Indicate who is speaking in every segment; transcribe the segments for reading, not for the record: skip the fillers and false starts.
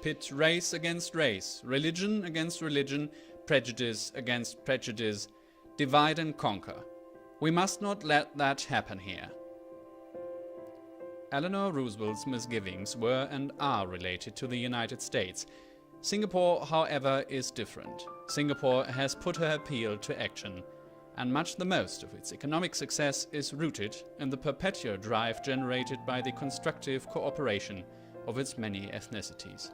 Speaker 1: pit race against race, religion against religion, prejudice against prejudice, divide and conquer. We must not let that happen here. Eleanor Roosevelt's misgivings were and are related to the United States. Singapore, however, is different. Singapore has put her appeal to action, and much the most of its economic success is rooted in the perpetual drive generated by the constructive cooperation of its many ethnicities.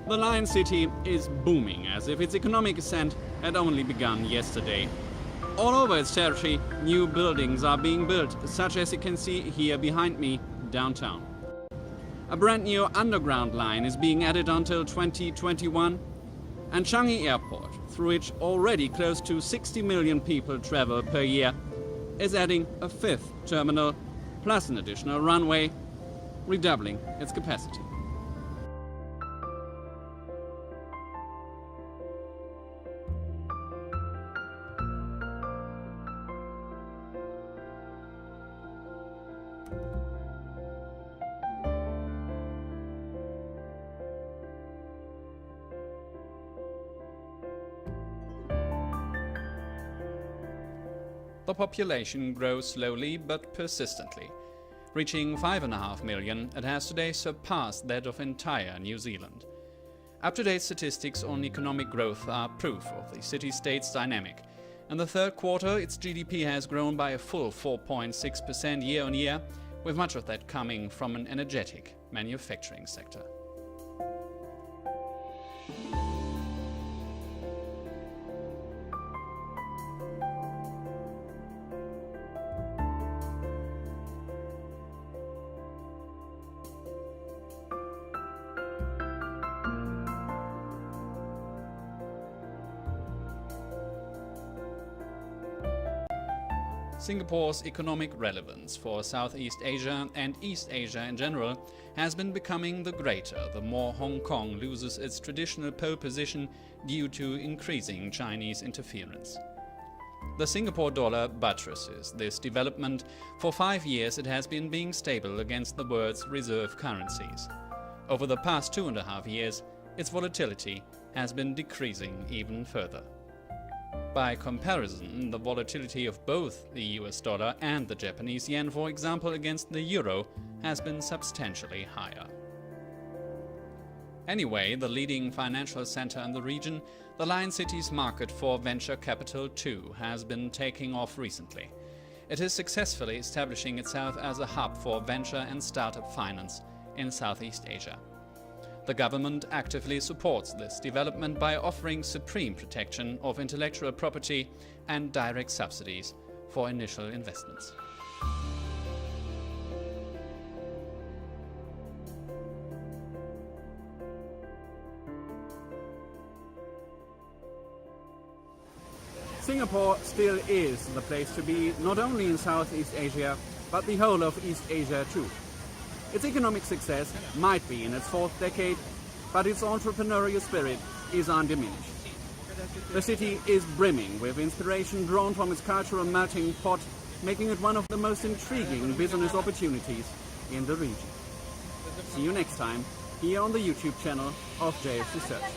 Speaker 1: The Lion City is booming as if its economic ascent had only begun yesterday. All over its territory, new buildings are being built, such as you can see here behind me, downtown. A brand new underground line is being added until 2021, and Changi Airport, through which already close to 60 million people travel per year, is adding a fifth terminal, plus an additional runway, redoubling its capacity. The population grows slowly but persistently. Reaching 5.5 million, it has today surpassed that of entire New Zealand. Up-to-date statistics on economic growth are proof of the city-state's dynamic. In the third quarter, its GDP has grown by a full 4.6% year-on-year, with much of that coming from an energetic manufacturing sector. Singapore's economic relevance for Southeast Asia and East Asia in general has been becoming the greater the more Hong Kong loses its traditional pole position due to increasing Chinese interference. The Singapore dollar buttresses this development. For 5 years it has been being stable against the world's reserve currencies. Over the past 2.5 years, its volatility has been decreasing even further. By comparison, the volatility of both the US dollar and the Japanese yen, for example, against the euro, has been substantially higher. Anyway, the leading financial center in the region, the Lion City's market for venture capital too has been taking off recently. It is successfully establishing itself as a hub for venture and startup finance in Southeast Asia. The government actively supports this development by offering supreme protection of intellectual property and direct subsidies for initial investments.
Speaker 2: Singapore still is the place to be, not only in Southeast Asia, but the whole of East Asia too. Its economic success might be in its fourth decade, but its entrepreneurial spirit is undiminished. The city is brimming with inspiration drawn from its cultural melting pot, making it one of the most intriguing business opportunities in the region. See you next time, here on the YouTube channel of JS Research.